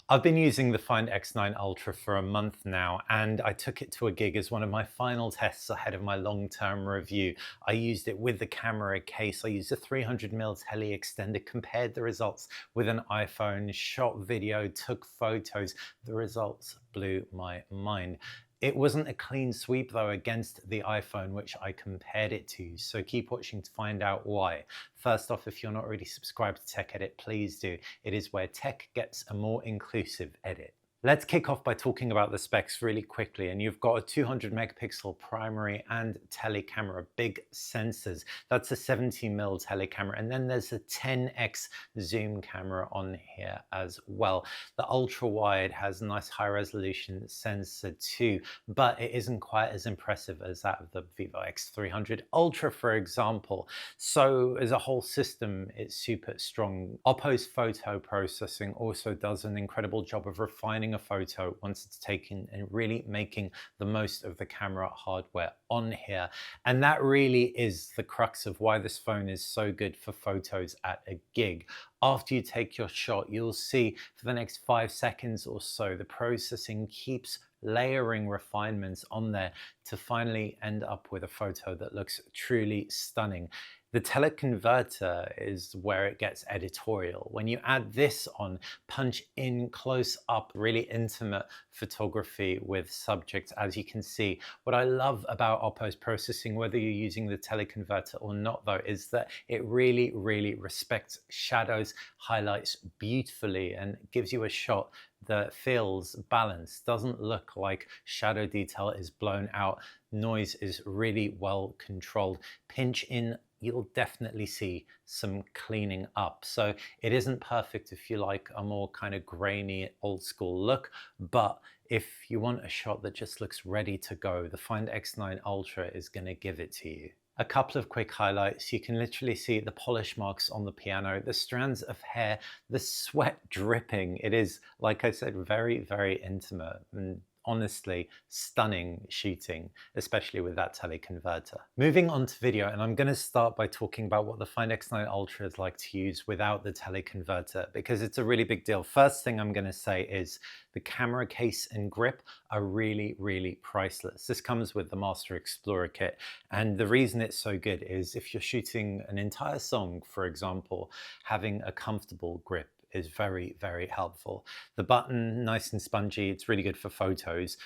I've been using the Find X9 Ultra for a month now, and I took it to a gig as one of my final tests ahead of my long-term review. I used it with the camera case. I used a 300mm tele extender, compared the results with an iPhone, shot video, took photos. The results blew my mind. It wasn't a clean sweep though against the iPhone, which I compared it to, so keep watching to find out why. First off, if you're not already subscribed to Tech Edit, please do. It is where tech gets a more inclusive edit. Let's kick off by talking about the specs really quickly. And you've got a 200 megapixel primary and tele camera, big sensors. That's a 70mm tele camera. And then there's a 10x zoom camera on here as well. The ultra wide has a nice high resolution sensor too, but it isn't quite as impressive as that of the Vivo X300 Ultra, for example. So as a whole system, it's super strong. OPPO's photo processing also does an incredible job of refining a photo once it's taken and really making the most of the camera hardware on here. And that really is the crux of why this phone is so good for photos at a gig. After you take your shot, you'll see for the next 5 seconds or so, the processing keeps layering refinements on there to finally end up with a photo that looks truly stunning. The teleconverter is where it gets editorial. When you add this on, punch in close up, really intimate photography with subjects, as you can see. What I love about OPPO's processing, whether you're using the teleconverter or not though, is that it really respects shadows, highlights beautifully, and gives you a shot that feels balanced, doesn't look like shadow detail is blown out. Noise is really well controlled. Pinch in, you'll definitely see some cleaning up. So it isn't perfect if you like a more kind of grainy old school look, but if you want a shot that just looks ready to go, the Find X9 Ultra is going to give it to you. A couple of quick highlights. You can literally see the polish marks on the piano, the strands of hair, the sweat dripping. It is, like I said, very intimate and honestly stunning shooting, especially with that teleconverter. Moving on to video, and I'm going to start by talking about what the Find X9 Ultra is like to use without the teleconverter, because it's a really big deal. First thing I'm going to say is the camera case and grip are really priceless. This comes with the Master Explorer kit, and the reason it's so good is if you're shooting an entire song, for example, having a comfortable grip is very helpful. The button, nice and spongy. It's really good for photos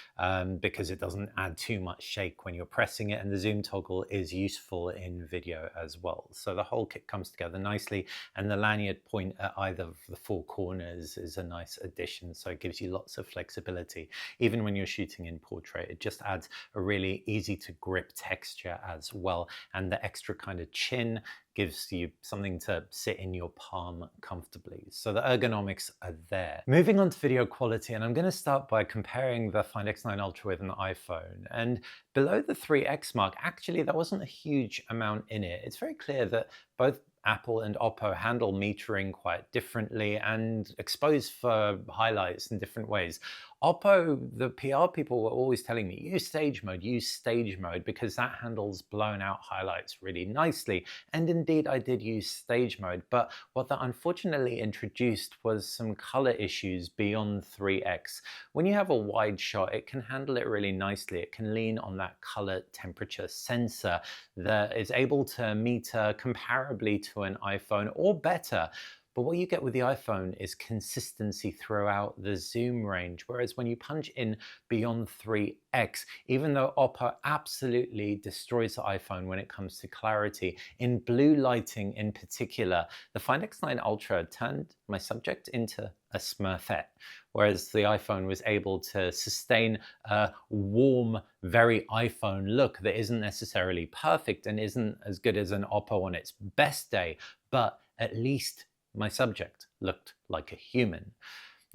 because it doesn't add too much shake when you're pressing it, and the zoom toggle is useful in video as well. So the whole kit comes together nicely, and the lanyard point at either of the 4 corners is a nice addition, so it gives you lots of flexibility. Even when you're shooting in portrait, it just adds a really easy to grip texture as well, and the extra kind of chin gives you something to sit in your palm comfortably. So the ergonomics are there. Moving on to video quality, and I'm going to start by comparing the Find X9 Ultra with an iPhone. And below the 3x mark, actually there wasn't a huge amount in it. It's very clear that both Apple and OPPO handle metering quite differently and expose for highlights in different ways. OPPO, the PR people were always telling me, use stage mode, because that handles blown out highlights really nicely. And indeed, I did use stage mode, but what that unfortunately introduced was some color issues beyond 3x. When you have a wide shot, it can handle it really nicely. It can lean on that color temperature sensor that is able to meter comparably to an iPhone or better. But what you get with the iPhone is consistency throughout the zoom range, whereas when you punch in beyond 3x, even though OPPO absolutely destroys the iPhone when it comes to clarity, in blue lighting in particular, the Find X9 Ultra turned my subject into a Smurfette, whereas the iPhone was able to sustain a warm, very iPhone look that isn't necessarily perfect and isn't as good as an OPPO on its best day, but at least my subject looked like a human.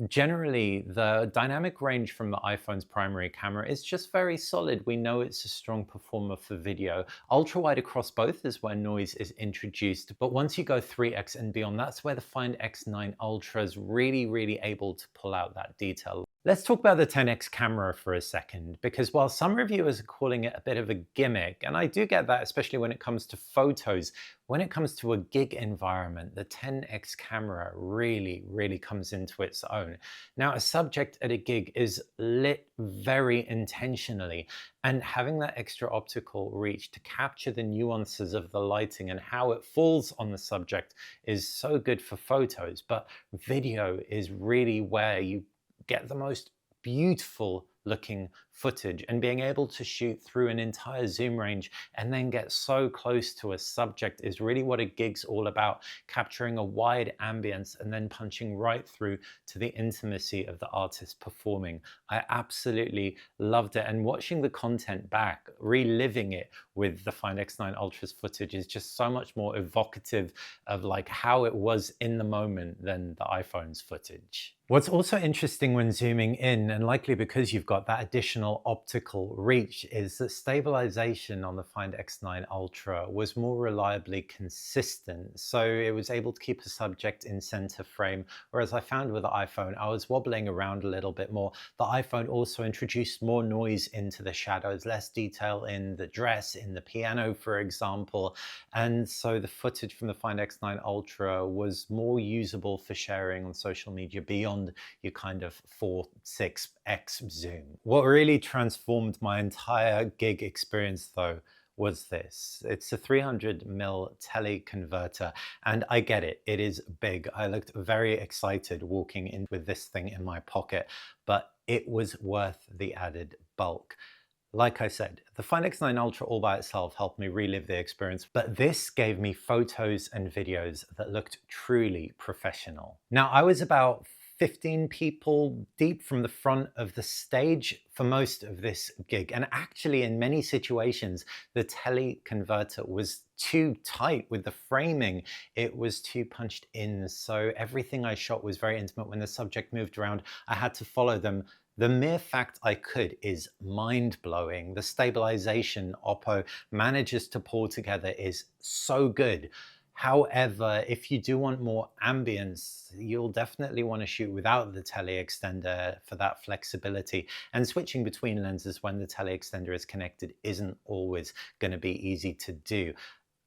Generally, the dynamic range from the iPhone's primary camera is just very solid. We know it's a strong performer for video. Ultra wide across both is where noise is introduced, but once you go 3x and beyond, that's where the Find X9 Ultra is really able to pull out that detail. Let's talk about the 10x camera for a second, because while some reviewers are calling it a bit of a gimmick, and I do get that, especially when it comes to photos, when it comes to a gig environment, the 10x camera really comes into its own. Now, a subject at a gig is lit very intentionally, and having that extra optical reach to capture the nuances of the lighting and how it falls on the subject is so good for photos. But video is really where you get the most beautiful looking footage, and being able to shoot through an entire zoom range and then get so close to a subject is really what a gig's all about, capturing a wide ambience and then punching right through to the intimacy of the artist performing. I absolutely loved it, and watching the content back, reliving it with the Find X9 Ultra's footage is just so much more evocative of like how it was in the moment than the iPhone's footage. What's also interesting when zooming in, and likely because you've got that additional optical reach, is that stabilization on the Find X9 Ultra was more reliably consistent. So it was able to keep a subject in center frame, whereas I found with the iPhone, I was wobbling around a little bit more. The iPhone also introduced more noise into the shadows, less detail in the dress, in the piano, for example. And so the footage from the Find X9 Ultra was more usable for sharing on social media beyond your kind of 4-6x zoom. What really transformed my entire gig experience though was this. It's a 300mm teleconverter, and I get it, it is big. I looked very excited walking in with this thing in my pocket, but it was worth the added bulk. Like I said, the Find X9 Ultra all by itself helped me relive the experience, but this gave me photos and videos that looked truly professional. Now, I was about 15 people deep from the front of the stage for most of this gig. And actually, in many situations, the teleconverter was too tight with the framing. It was too punched in. So everything I shot was very intimate. When the subject moved around, I had to follow them. The mere fact I could is mind-blowing. The stabilization OPPO manages to pull together is so good. However, if you do want more ambience, you'll definitely want to shoot without the tele extender for that flexibility. And switching between lenses when the tele extender is connected isn't always going to be easy to do.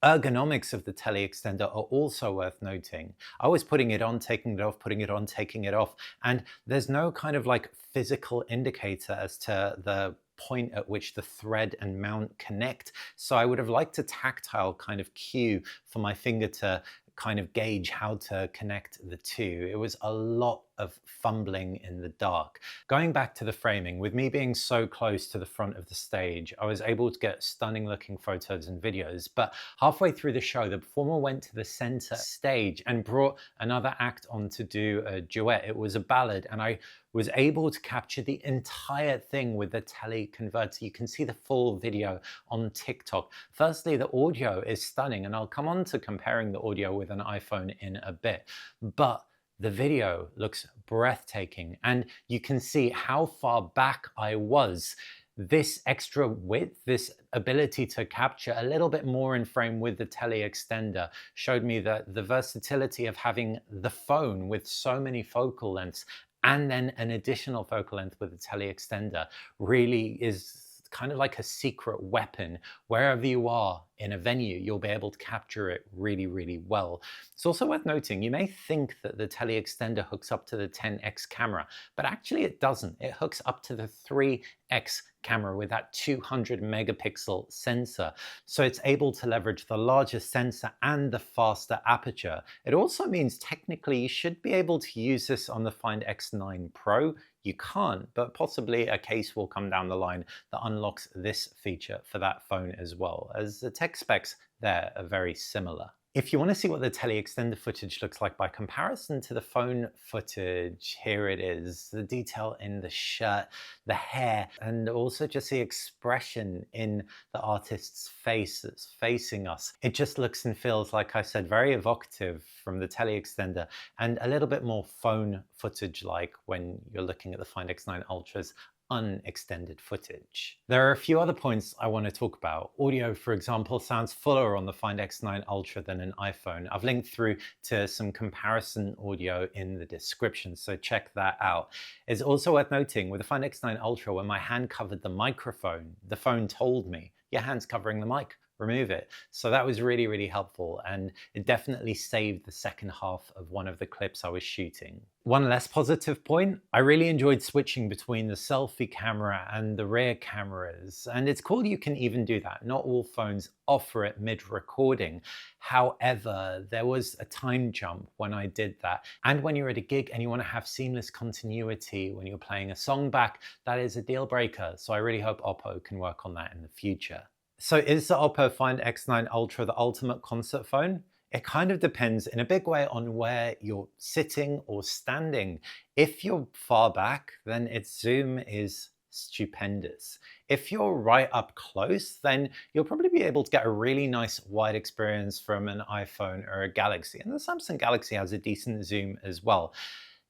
Ergonomics of the tele extender are also worth noting. I was putting it on, taking it off, putting it on, taking it off, and there's no kind of like physical indicator as to the point at which the thread and mount connect. So I would have liked a tactile kind of cue for my finger to kind of gauge how to connect the two. It was a lot of fumbling in the dark. Going back to the framing, with me being so close to the front of the stage, I was able to get stunning looking photos and videos, but halfway through the show, the performer went to the center stage and brought another act on to do a duet. It was a ballad, and I was able to capture the entire thing with the teleconverter. You can see the full video on TikTok. Firstly, the audio is stunning, and I'll come on to comparing the audio with an iPhone in a bit, but the video looks breathtaking, and you can see how far back I was. This extra width, this ability to capture a little bit more in frame with the tele extender showed me that the versatility of having the phone with so many focal lengths and then an additional focal length with the tele extender really is kind of like a secret weapon. Wherever you are in a venue, you'll be able to capture it really well. It's also worth noting, you may think that the tele extender hooks up to the 10x camera, but actually it doesn't. It hooks up to the 3x camera with that 200 megapixel sensor. So it's able to leverage the larger sensor and the faster aperture. It also means technically you should be able to use this on the Find X9 Pro. You can't, but possibly a case will come down the line that unlocks this feature for that phone as well, as the tech specs there are very similar. If you want to see what the tele extender footage looks like by comparison to the phone footage, here it is. The detail in the shirt, the hair, and also just the expression in the artist's face that's facing us. It just looks and feels, like I said, very evocative from the tele extender, and a little bit more phone footage like when you're looking at the Find X9 Ultras unextended footage. There are a few other points I want to talk about. Audio, for example, sounds fuller on the Find X9 Ultra than an iPhone. I've linked through to some comparison audio in the description, so check that out. It's also worth noting with the Find X9 Ultra, when my hand covered the microphone, the phone told me, your hand's covering the mic, remove it. So that was really, really helpful, and it definitely saved the second half of one of the clips I was shooting. One less positive point, I really enjoyed switching between the selfie camera and the rear cameras, and it's cool you can even do that. Not all phones offer it mid-recording. However, there was a time jump when I did that. And when you're at a gig and you want to have seamless continuity when you're playing a song back, that is a deal breaker. So I really hope OPPO can work on that in the future. So is the OPPO Find X9 Ultra the ultimate concert phone? It kind of depends in a big way on where you're sitting or standing. If you're far back, then its zoom is stupendous. If you're right up close, then you'll probably be able to get a really nice wide experience from an iPhone or a Galaxy. And the Samsung Galaxy has a decent zoom as well.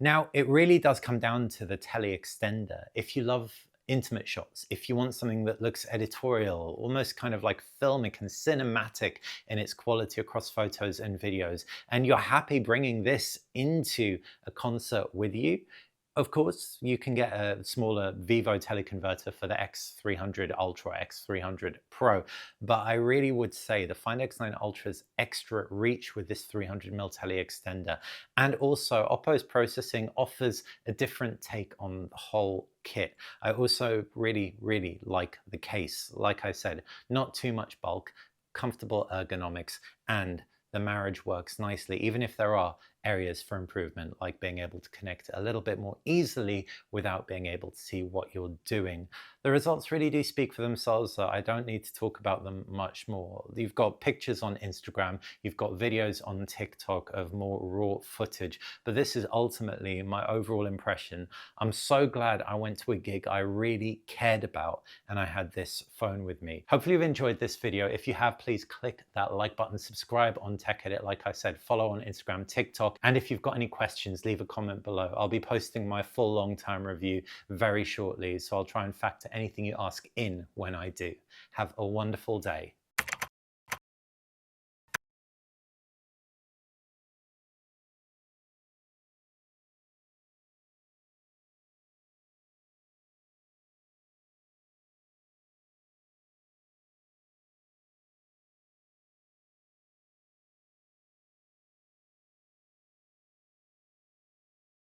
Now, it really does come down to the tele-extender. If you love intimate shots, if you want something that looks editorial, almost kind of like filmic and cinematic in its quality across photos and videos, and you're happy bringing this into a concert with you, of course, you can get a smaller Vivo teleconverter for the X300 Ultra, X300 Pro, but I really would say the Find X9 Ultra's extra reach with this 300mm tele-extender, and also OPPO's processing offers a different take on the whole kit. I also really, really like the case. Like I said, not too much bulk, comfortable ergonomics, and the marriage works nicely, even if there are areas for improvement, like being able to connect a little bit more easily without being able to see what you're doing. The results really do speak for themselves, so I don't need to talk about them much more. You've got pictures on Instagram, you've got videos on TikTok of more raw footage, but this is ultimately my overall impression. I'm so glad I went to a gig I really cared about and I had this phone with me. Hopefully you've enjoyed this video. If you have, please click that like button, subscribe on Tech Edit, like I said, follow on Instagram, TikTok, and if you've got any questions, leave a comment below. I'll be posting my full long-term review very shortly, so I'll try and factor anything you ask in when I do. Have a wonderful day.